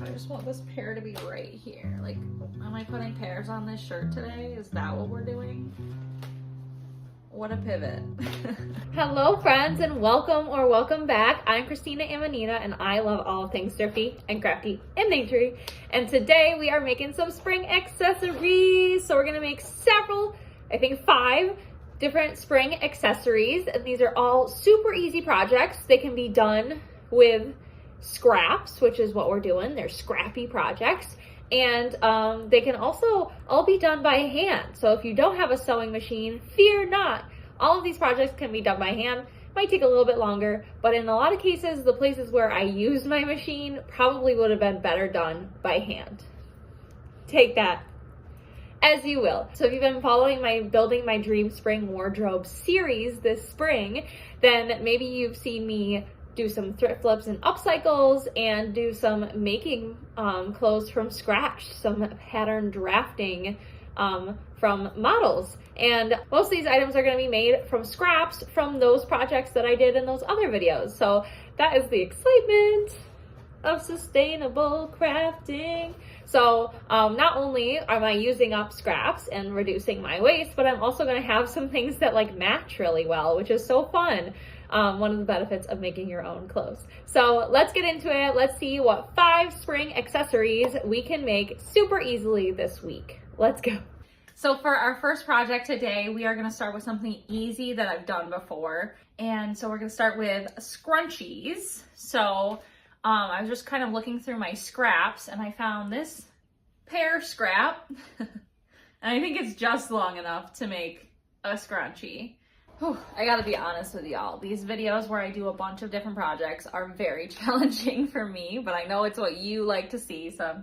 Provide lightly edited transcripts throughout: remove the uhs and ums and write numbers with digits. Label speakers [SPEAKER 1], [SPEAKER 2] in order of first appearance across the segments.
[SPEAKER 1] I just want this pear to be right here. Like, am I putting pears on this shirt today? Is that what we're doing? What a pivot. Hello friends and welcome back. I'm Christina and Manita and I love all things thrifty and crafty and nature. And today we are making some spring accessories. So we're gonna make several, I think 5 different spring accessories. And these are all super easy projects. They can be done with scraps, which is what we're doing. They're scrappy projects. And they can also all be done by hand. So if you don't have a sewing machine, fear not. All of these projects can be done by hand. Might take a little bit longer, but in a lot of cases, the places where I used my machine probably would have been better done by hand. Take that as you will. So if you've been following my Building My Dream Spring Wardrobe series this spring, then maybe you've seen me do some thrift flips and upcycles and do some making clothes from scratch, some pattern drafting from models. And most of these items are going to be made from scraps from those projects that I did in those other videos. So that is the excitement of sustainable crafting. So not only am I using up scraps and reducing my waste, but I'm also going to have some things that like match really well, which is so fun. One of the benefits of making your own clothes. So let's get into it. Let's see what 5 spring accessories we can make super easily this week. Let's go. So for our first project today, we are gonna start with something easy that I've done before. And so we're gonna start with scrunchies. So I was just kind of looking through my scraps and I found this pear scrap. And I think it's just long enough to make a scrunchie. Whew, I gotta be honest with y'all. These videos where I do a bunch of different projects are very challenging for me, but I know it's what you like to see, so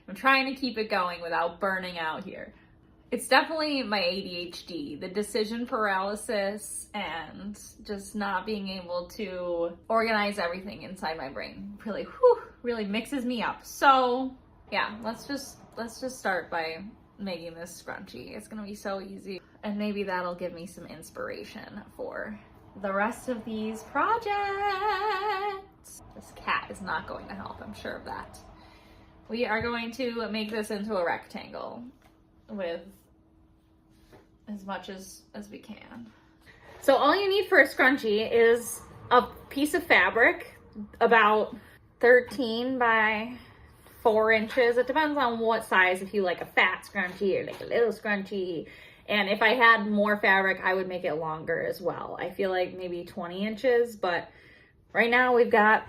[SPEAKER 1] I'm trying to keep it going without burning out here. It's definitely my ADHD, the decision paralysis and just not being able to organize everything inside my brain. Really mixes me up. So yeah, let's just start by making this scrunchie. It's gonna be so easy. And maybe that'll give me some inspiration for the rest of these projects. This cat is not going to help, I'm sure of that. We are going to make this into a rectangle with as much as we can. So all you need for a scrunchie is a piece of fabric about 13 by 4 inches. It depends on what size, if you like a fat scrunchie or like a little scrunchie. And if I had more fabric, I would make it longer as well. I feel like maybe 20 inches, but right now we've got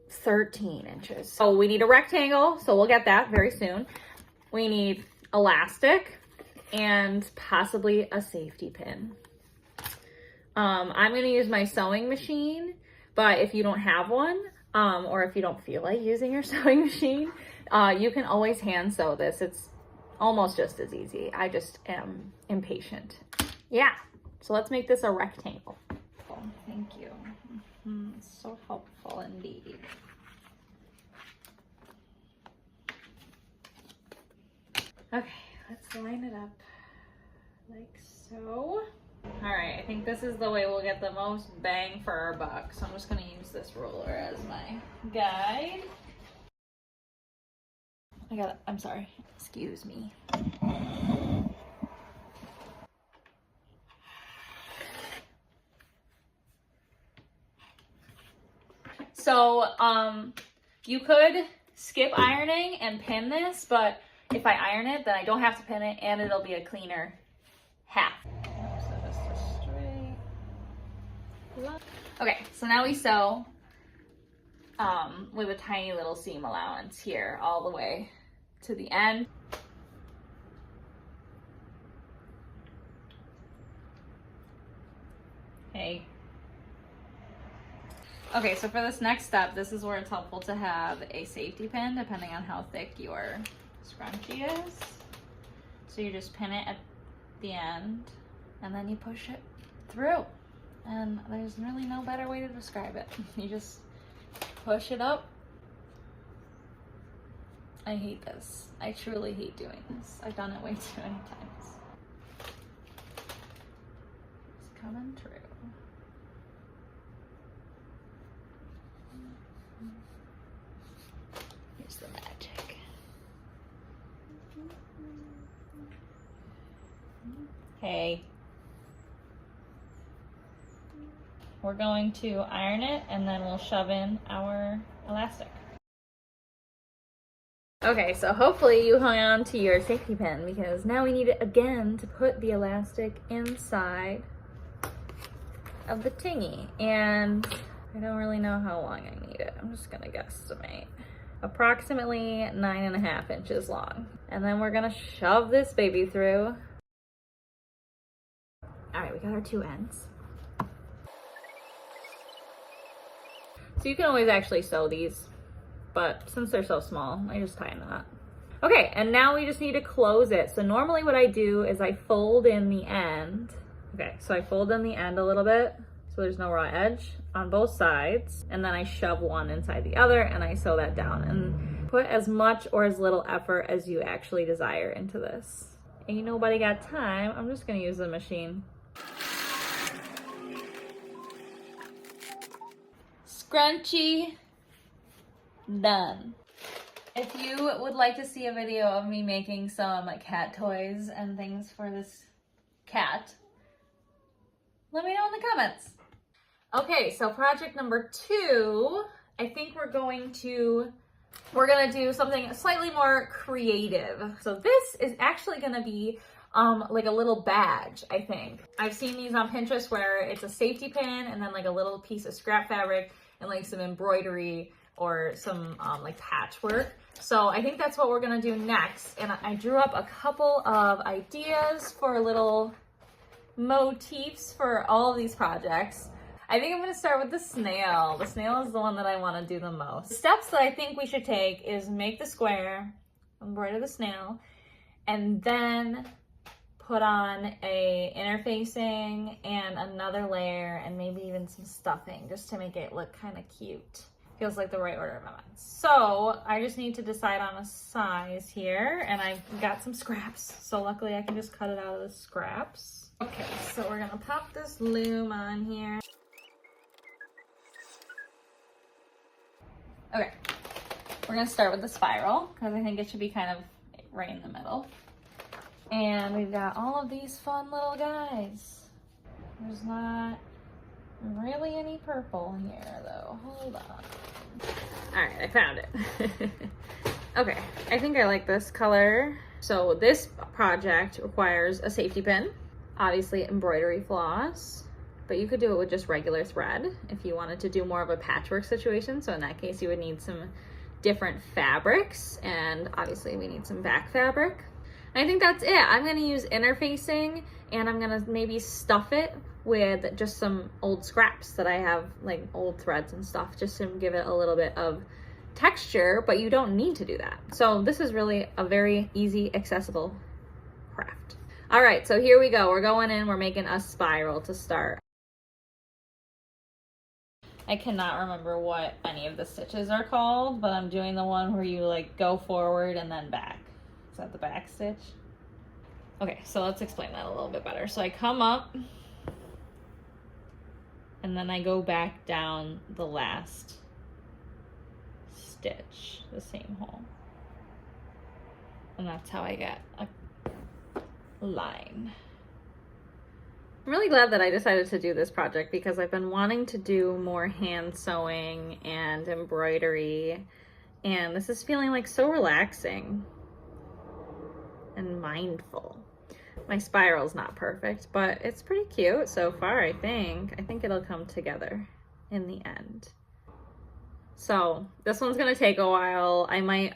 [SPEAKER 1] 13 inches. So we need a rectangle, so we'll get that very soon. We need elastic and possibly a safety pin. I'm gonna use my sewing machine, but if you don't have one, or if you don't feel like using your sewing machine, you can always hand sew this. It's almost just as easy. I just am impatient. Yeah, so let's make this a rectangle. Oh, thank you. It's so helpful indeed. Okay, let's line it up like so. All right, I think this is the way we'll get the most bang for our buck. So I'm just gonna use this ruler as my guide. I'm sorry, excuse me. So, you could skip ironing and pin this, but if I iron it, then I don't have to pin it and it'll be a cleaner half. Okay, so now we sew with a tiny little seam allowance here all the way to the end. Hey. Okay, so for this next step, this is where it's helpful to have a safety pin depending on how thick your scrunchie is. So you just pin it at the end and then you push it through. And there's really no better way to describe it. You just push it up. I hate this. I truly hate doing this. I've done it way too many times. It's coming true. Here's the magic. Hey. We're going to iron it and then we'll shove in our elastic. Okay, so hopefully you hung on to your safety pin because now we need it again to put the elastic inside of the thingy. And I don't really know how long I need it. I'm just gonna guesstimate. Approximately 9.5 inches long. And then we're gonna shove this baby through. All right, we got our 2 ends. So you can always actually sew these, but since they're so small, I just tie a knot. Okay, and now we just need to close it. So normally what I do is I fold in the end. Okay, so I fold in the end a little bit so there's no raw edge on both sides, and then I shove one inside the other and I sew that down and put as much or as little effort as you actually desire into this. Ain't nobody got time, I'm just gonna use the machine. Scrunchy, done. If you would like to see a video of me making some cat toys and things for this cat, let me know in the comments. Okay, so project number 2, I think we're gonna do something slightly more creative. So this is actually gonna be like a little badge, I think. I've seen these on Pinterest where it's a safety pin and then like a little piece of scrap fabric and like some embroidery or some like patchwork. So I think that's what we're gonna do next. And I drew up a couple of ideas for little motifs for all of these projects. I think I'm gonna start with the snail. The snail is the one that I wanna do the most. The steps that I think we should take is make the square, embroider the snail, and then put on a interfacing and another layer and maybe even some stuffing just to make it look kind of cute. Feels like the right order of events. So I just need to decide on a size here, and I've got some scraps. So luckily I can just cut it out of the scraps. Okay, so we're gonna pop this loom on here. Okay, we're gonna start with the spiral because I think it should be kind of right in the middle. And we've got all of these fun little guys. There's not really any purple here though. Hold on. All right, I found it. Okay, I think I like this color. So this project requires a safety pin, obviously embroidery floss, but you could do it with just regular thread if you wanted to do more of a patchwork situation. So in that case, you would need some different fabrics, and obviously we need some back fabric. I think that's it. I'm gonna use interfacing and I'm gonna maybe stuff it with just some old scraps that I have, like old threads and stuff, just to give it a little bit of texture, but you don't need to do that. So this is really a very easy, accessible craft. All right, so here we go. We're going in, we're making a spiral to start. I cannot remember what any of the stitches are called, but I'm doing the one where you like go forward and then back. Is that the back stitch? Okay, so let's explain that a little bit better. So I come up and then I go back down the last stitch, the same hole. And that's how I get a line. I'm really glad that I decided to do this project because I've been wanting to do more hand sewing and embroidery, and this is feeling like so relaxing and mindful. My spiral's not perfect, but it's pretty cute so far, I think. I think it'll come together in the end. So this one's gonna take a while. I might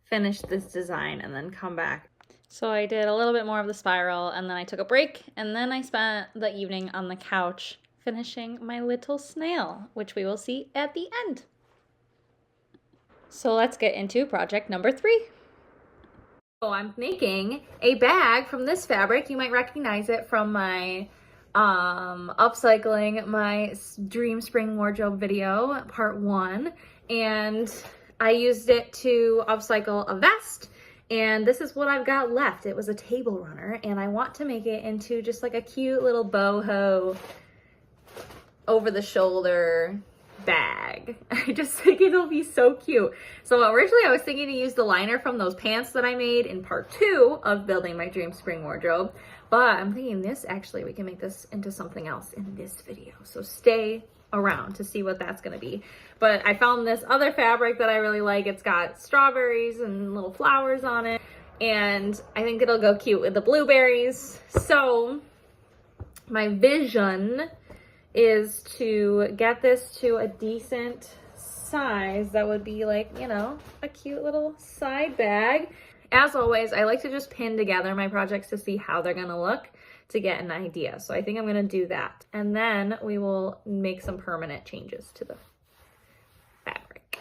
[SPEAKER 1] finish this design and then come back. So I did a little bit more of the spiral and then I took a break, and then I spent the evening on the couch finishing my little snail, which we will see at the end. So let's get into project number 3. So I'm making a bag from this fabric. You might recognize it from my upcycling my dream spring wardrobe video, part 1. And I used it to upcycle a vest. And this is what I've got left. It was a table runner, and I want to make it into just like a cute little boho over the shoulder bag. I just think it'll be so cute. So originally I was thinking to use the liner from those pants that I made in part 2 of building my dream spring wardrobe, but I'm thinking this actually, we can make this into something else in this video. So stay around to see what that's gonna be. But I found this other fabric that I really like. It's got strawberries and little flowers on it, and I think it'll go cute with the blueberries. So my vision is to get this to a decent size that would be like, you know, a cute little side bag. As always, I like to just pin together my projects to see how they're gonna look to get an idea. So I think I'm gonna do that. And then we will make some permanent changes to the fabric.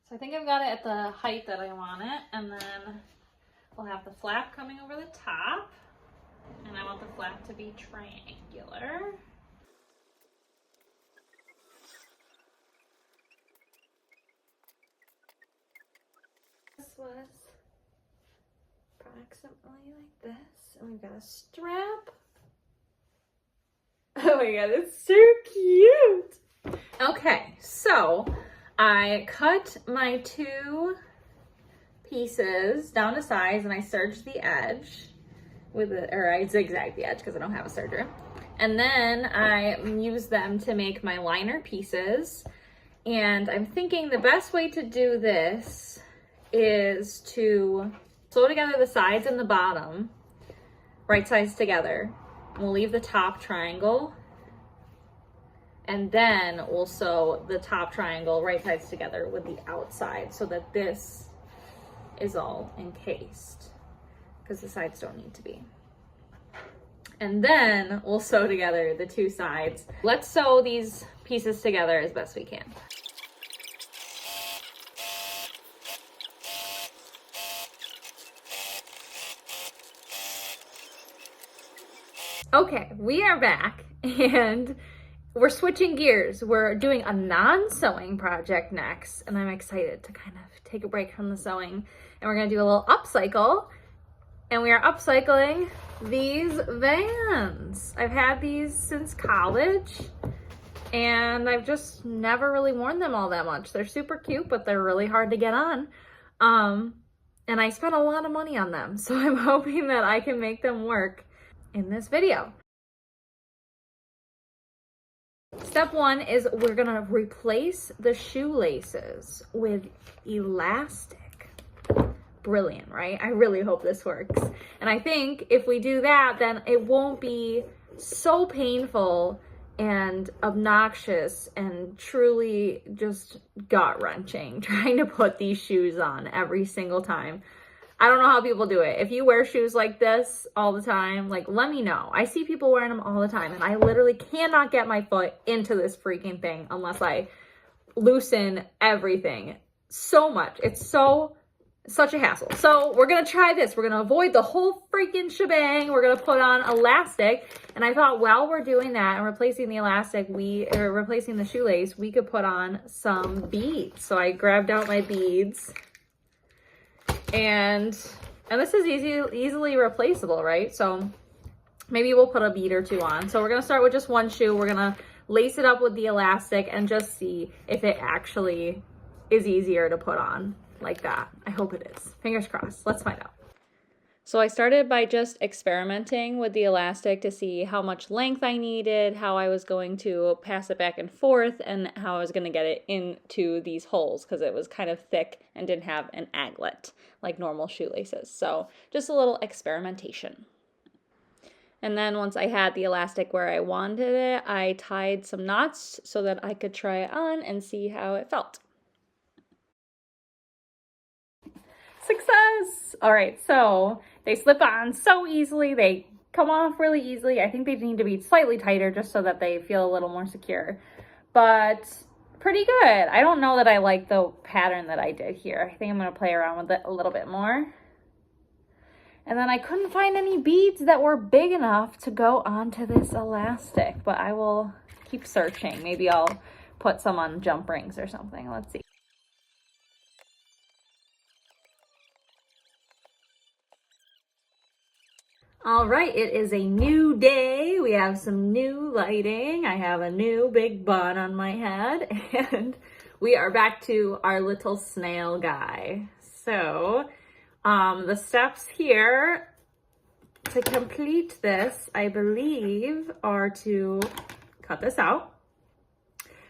[SPEAKER 1] So I think I've got it at the height that I want it. And then we'll have the flap coming over the top. And I want the flap to be triangular. This was approximately like this. And we've got a strap. Oh my god, it's so cute. Okay, so I cut my 2 pieces down to size and I serged the edge with it, or I zigzagged the edge because I don't have a serger. And then I used them to make my liner pieces. And I'm thinking the best way to do this is to sew together the sides and the bottom, right sides together. We'll leave the top triangle, and then we'll sew the top triangle right sides together with the outside so that this is all encased, because the sides don't need to be. And then we'll sew together the 2 sides. Let's sew these pieces together as best we can. Okay, we are back and we're switching gears. We're doing a non-sewing project next, and I'm excited to kind of take a break from the sewing. And we're gonna do a little upcycle, and we are upcycling these Vans. I've had these since college, and I've just never really worn them all that much. They're super cute, but they're really hard to get on. And I spent a lot of money on them, so I'm hoping that I can make them work in this video. Step 1 is we're gonna replace the shoelaces with elastic. Brilliant, right? I really hope this works. And I think if we do that, then it won't be so painful and obnoxious and truly just gut-wrenching trying to put these shoes on every single time. I don't know how people do it. If you wear shoes like this all the time, like, let me know. I see people wearing them all the time, and I literally cannot get my foot into this freaking thing unless I loosen everything so much. It's such a hassle. So we're gonna try this. We're gonna avoid the whole freaking shebang. We're gonna put on elastic. And I thought while we're doing that and replacing the elastic, replacing the shoelace, we could put on some beads. So I grabbed out my beads. And this is easily replaceable, right? So maybe we'll put a bead or 2 on. So we're gonna start with just 1 shoe. We're gonna lace it up with the elastic and just see if it actually is easier to put on like that. I hope it is. Fingers crossed. Let's find out. So I started by just experimenting with the elastic to see how much length I needed, how I was going to pass it back and forth, and how I was going to get it into these holes because it was kind of thick and didn't have an aglet like normal shoelaces. So just a little experimentation. And then once I had the elastic where I wanted it, I tied some knots so that I could try it on and see how it felt. Success! All right, so they slip on so easily. They come off really easily. I think they need to be slightly tighter just so that they feel a little more secure, but pretty good. I don't know that I like the pattern that I did here. I think I'm gonna play around with it a little bit more. And then I couldn't find any beads that were big enough to go onto this elastic, but I will keep searching. Maybe I'll put some on jump rings or something. Let's see. All right, it is a new day. We have some new lighting. I have a new big bun on my head, and we are back to our little snail guy. So, the steps here to complete this, I believe, are to cut this out,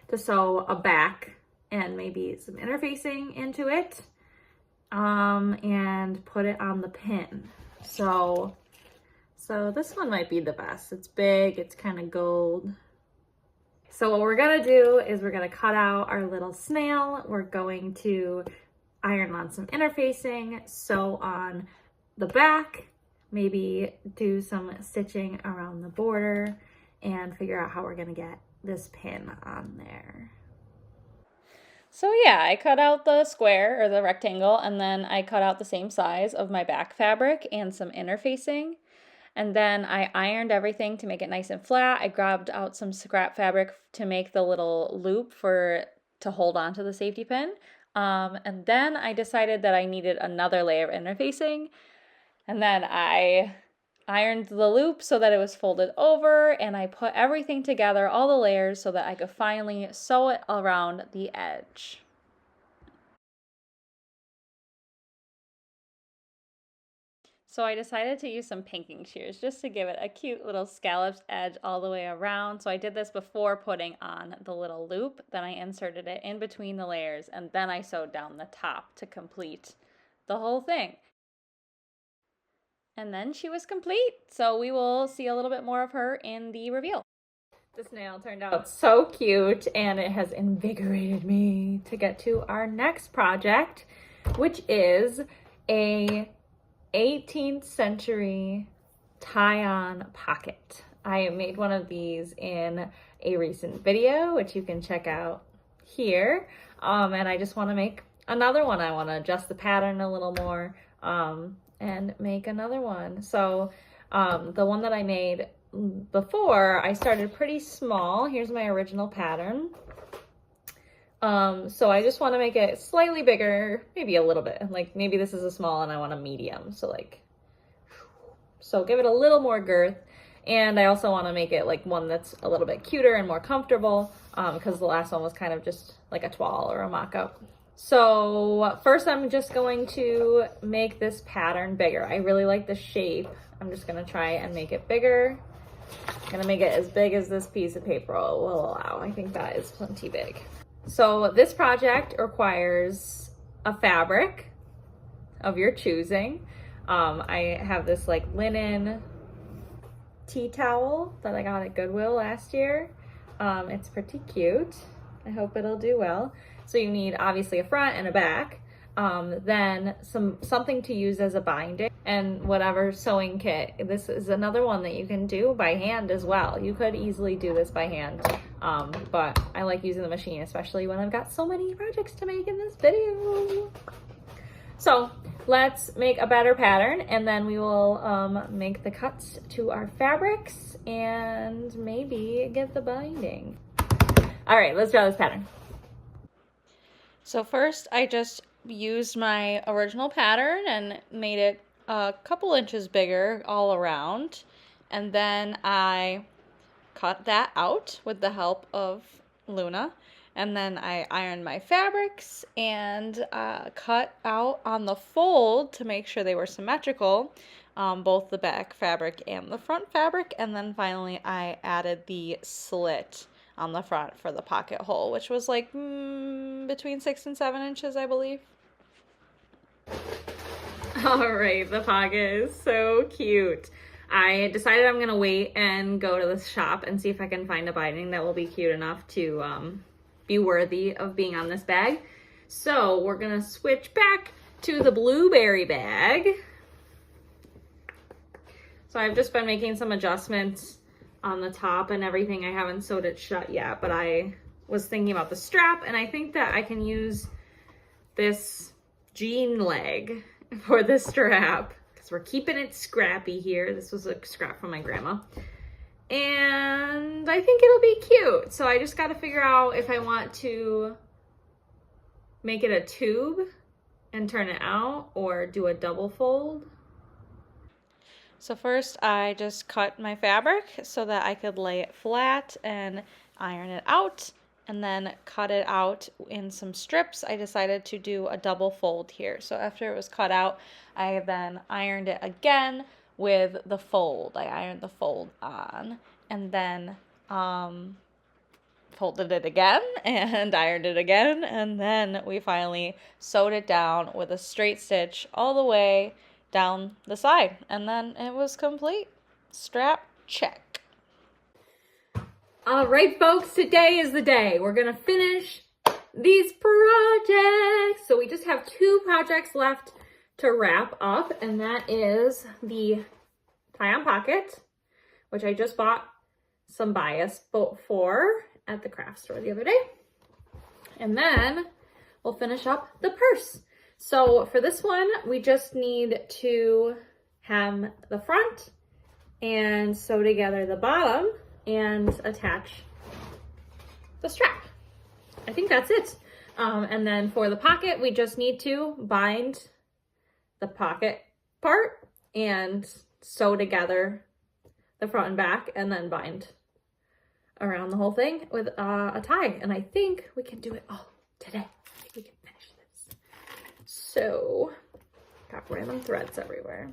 [SPEAKER 1] to sew a back and maybe some interfacing into it, and put it on the pin. So this one might be the best. It's big, it's kind of gold. So what we're gonna do is we're gonna cut out our little snail. We're going to iron on some interfacing, sew on the back, maybe do some stitching around the border, and figure out how we're gonna get this pin on there. So yeah, I cut out the square or the rectangle, and then I cut out the same size of my back fabric and some interfacing. And then I ironed everything to make it nice and flat. I grabbed out some scrap fabric to make the little loop to hold on to the safety pin. And then I decided that I needed another layer of interfacing. And then I ironed the loop so that it was folded over, and I put everything together, all the layers, so that I could finally sew it around the edge. So I decided to use some pinking shears just to give it a cute little scalloped edge all the way around. So I did this before putting on the little loop. Then I inserted it in between the layers, and then I sewed down the top to complete the whole thing. And then she was complete. So we will see a little bit more of her in the reveal. This nail turned out so cute, and it has invigorated me to get to our next project, which is a 18th century tie-on pocket. I made one of these in a recent video, which you can check out here. And I just want to make another one. I want to adjust the pattern a little more and make another one. So the one that I made before, I started pretty small. Here's my original pattern. So I just want to make it slightly bigger, maybe a little bit. Like maybe this is a small and I want a medium. So give it a little more girth. And I also want to make it like one that's a little bit cuter and more comfortable, because the last one was kind of just like a toile or a mock-up. So first I'm just going to make this pattern bigger. I really like the shape. I'm just going to try and make it bigger. I'm going to make it as big as this piece of paper will allow. I think that is plenty big. So this project requires a fabric of your choosing. I have this like linen tea towel that I got at Goodwill last year. It's pretty cute. I hope it'll do well. So you need obviously a front and a back. Then something to use as a binding, and whatever sewing kit. This is another one that you can do by hand as well. You could easily do this by hand, but I like using the machine, especially when I've got so many projects to make in this video. So let's make a better pattern, and then we will make the cuts to our fabrics and maybe get the binding. All right, let's draw this pattern. So first I just used my original pattern and made it a couple inches bigger all around, and then I cut that out with the help of Luna, and then I ironed my fabrics and cut out on the fold to make sure they were symmetrical, both the back fabric and the front fabric, and then finally I added the slit on the front for the pocket hole, which was like between 6 and 7 inches, I believe. All right, the pocket is so cute. I decided I'm gonna wait and go to the shop and see if I can find a binding that will be cute enough to be worthy of being on this bag. So we're gonna switch back to the blueberry bag. So I've just been making some adjustments on the top and everything. I haven't sewed it shut yet, but I was thinking about the strap, and I think that I can use this jean leg for the strap because we're keeping it scrappy here. This was a scrap from my grandma, and I think it'll be cute. So I just got to figure out if I want to make it a tube and turn it out or do a double fold. So first I just cut my fabric so that I could lay it flat and iron it out, and then cut it out in some strips. I decided to do a double fold here. So after it was cut out, I then ironed it again with the fold. I ironed the fold on, and then folded it again and ironed it again, and then we finally sewed it down with a straight stitch all the way down the side, and then it was complete. Strap check. All right, folks, today is the day. We're gonna finish these projects. So we just have 2 projects left to wrap up, and that is the tie-on pocket, which I just bought some bias for at the craft store the other day. And then we'll finish up the purse. So for this one, we just need to hem the front and sew together the bottom and attach the strap. I think that's it. And then for the pocket, we just need to bind the pocket part and sew together the front and back, and then bind around the whole thing with a tie. And I think we can do it all today. I think we can finish this. So, got random threads everywhere.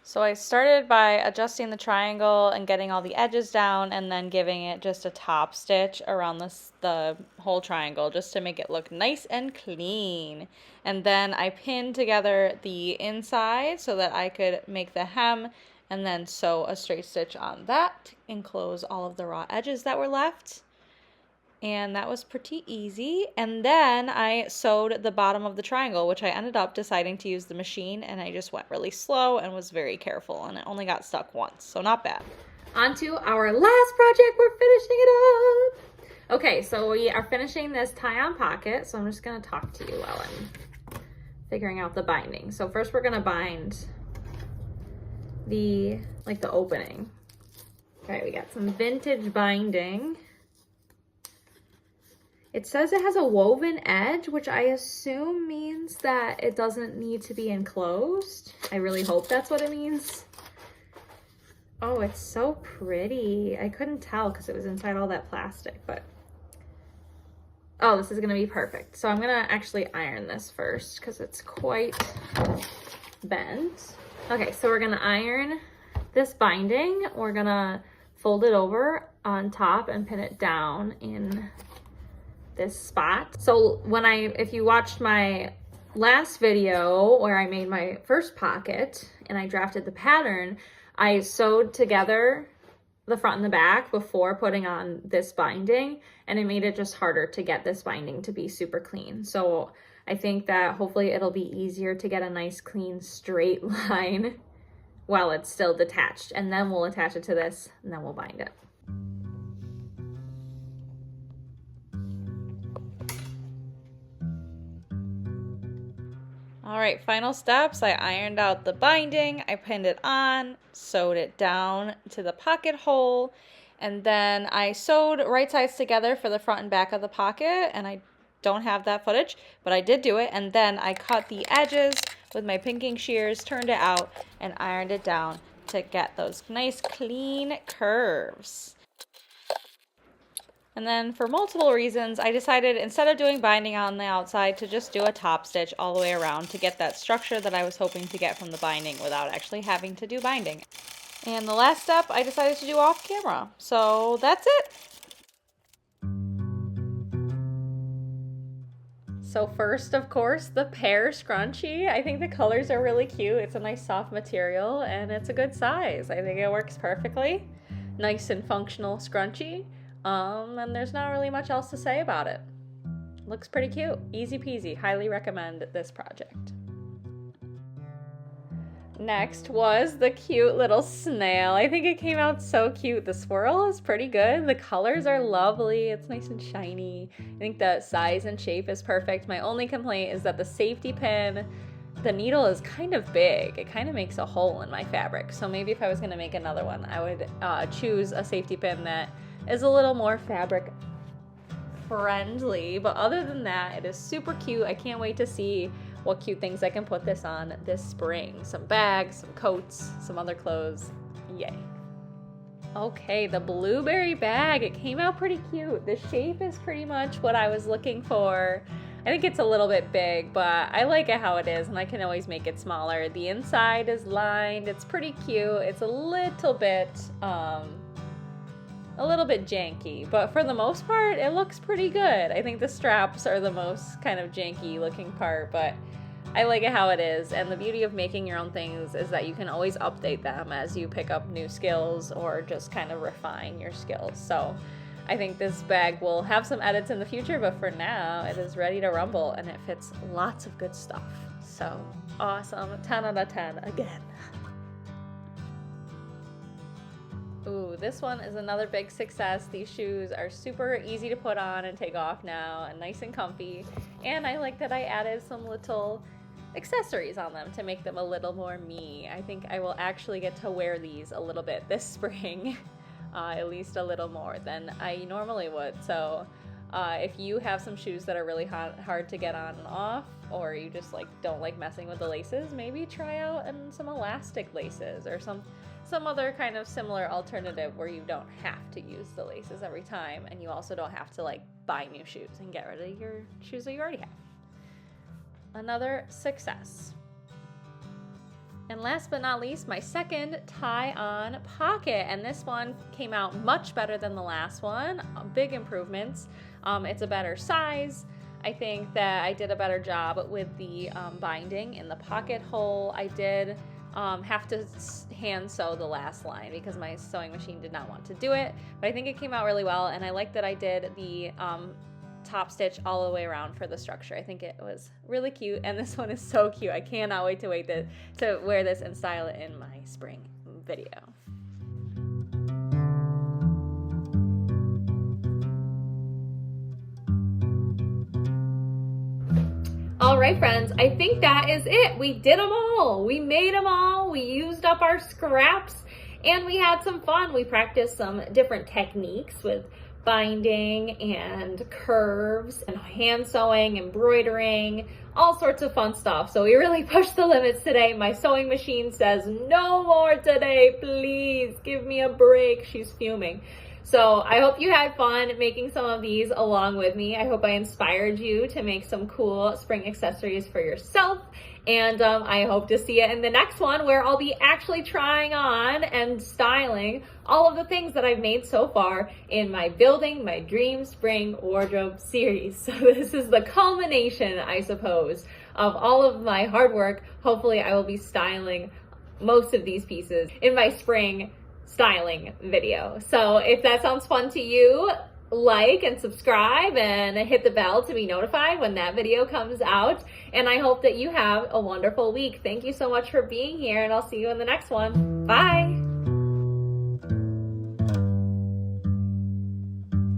[SPEAKER 1] So I started by adjusting the triangle and getting all the edges down, and then giving it just a top stitch around the whole triangle just to make it look nice and clean. And then I pinned together the inside so that I could make the hem, and then sew a straight stitch on that to enclose all of the raw edges that were left. And that was pretty easy. And then I sewed the bottom of the triangle, which I ended up deciding to use the machine, and I just went really slow and was very careful, and it only got stuck once, so not bad. On to our last project. We're finishing it up. Okay, so we are finishing this tie-on pocket, so I'm just gonna talk to you while I'm figuring out the binding. So first we're gonna bind the opening. Okay, we got some vintage binding. It says it has a woven edge, which I assume means that it doesn't need to be enclosed. I really hope that's what it means. Oh, it's so pretty. I couldn't tell because it was inside all that plastic, but oh, this is gonna be perfect. So I'm gonna actually iron this first because it's quite bent. Okay, so we're gonna iron this binding. We're gonna fold it over on top and pin it down in this spot. So if you watched my last video where I made my first pocket and I drafted the pattern, I sewed together the front and the back before putting on this binding, and it made it just harder to get this binding to be super clean. So I think that hopefully it'll be easier to get a nice clean straight line while it's still detached, and then we'll attach it to this and then we'll bind it. All right, final steps. I ironed out the binding, I pinned it on, sewed it down to the pocket hole, and then I sewed right sides together for the front and back of the pocket, and I don't have that footage, but I did do it. And then I cut the edges with my pinking shears, turned it out, and ironed it down to get those nice clean curves. And then for multiple reasons, I decided instead of doing binding on the outside to just do a top stitch all the way around to get that structure that I was hoping to get from the binding without actually having to do binding. And the last step I decided to do off camera. So that's it. So first, of course, the pear scrunchie. I think the colors are really cute. It's a nice soft material and it's a good size. I think it works perfectly. Nice and functional scrunchie. And there's not really much else to say about it. Looks pretty cute. Easy peasy. Highly recommend this project. Next was the cute little snail. I think it came out so cute. The swirl is pretty good. The colors are lovely. It's nice and shiny. I think the size and shape is perfect. My only complaint is that the safety pin, the needle is kind of big. It kind of makes a hole in my fabric. So maybe if I was going to make another one, I would choose a safety pin that is a little more fabric friendly. But other than that, it is super cute. I can't wait to see what cute things I can put this on this spring. Some bags, some coats, some other clothes. Yay. Okay, the blueberry bag, it came out pretty cute. The shape is pretty much what I was looking for. I think it's a little bit big, but I like it how it is, and I can always make it smaller. The inside is lined. It's pretty cute. It's a little bit janky, but for the most part, it looks pretty good. I think the straps are the most kind of janky looking part, but I like it how it is. And the beauty of making your own things is that you can always update them as you pick up new skills or just kind of refine your skills. So I think this bag will have some edits in the future, but for now, it is ready to rumble, and it fits lots of good stuff. So awesome. 10 out of 10 again. Ooh, this one is another big success. These shoes are super easy to put on and take off now, and nice and comfy. And I like that I added some little accessories on them to make them a little more me. I think I will actually get to wear these a little bit this spring. At least a little more than I normally would. So if you have some shoes that are really hard to get on and off, or you just like don't like messing with the laces, maybe try out some elastic laces or some other kind of similar alternative where you don't have to use the laces every time, and you also don't have to like buy new shoes and get rid of your shoes that you already have. Another success. And last but not least, my second tie-on pocket, and this one came out much better than the last one. Big improvements. It's a better size. I think that I did a better job with the binding in the pocket hole. I did have to hand sew the last line because my sewing machine did not want to do it, but I think it came out really well, and I like that I did the top stitch all the way around for the structure. I think it was really cute, and this one is so cute. I cannot wait to wear this and style it in my spring video. All right, friends, I think that is it. We did them all. We made them all. We used up our scraps, and we had some fun. We practiced some different techniques with binding and curves and hand sewing, embroidering, all sorts of fun stuff. So we really pushed the limits today. My sewing machine says no more today, please give me a break. She's fuming. So I hope you had fun making some of these along with me. I hope I inspired you to make some cool spring accessories for yourself. And I hope to see you in the next one, where I'll be actually trying on and styling all of the things that I've made so far in my Building My Dream Spring Wardrobe series. So this is the culmination, I suppose, of all of my hard work. Hopefully I will be styling most of these pieces in my spring styling video. So if that sounds fun to you, like and subscribe and hit the bell to be notified when that video comes out. And I hope that you have a wonderful week. Thank you so much for being here, and I'll see you in the next one. Bye.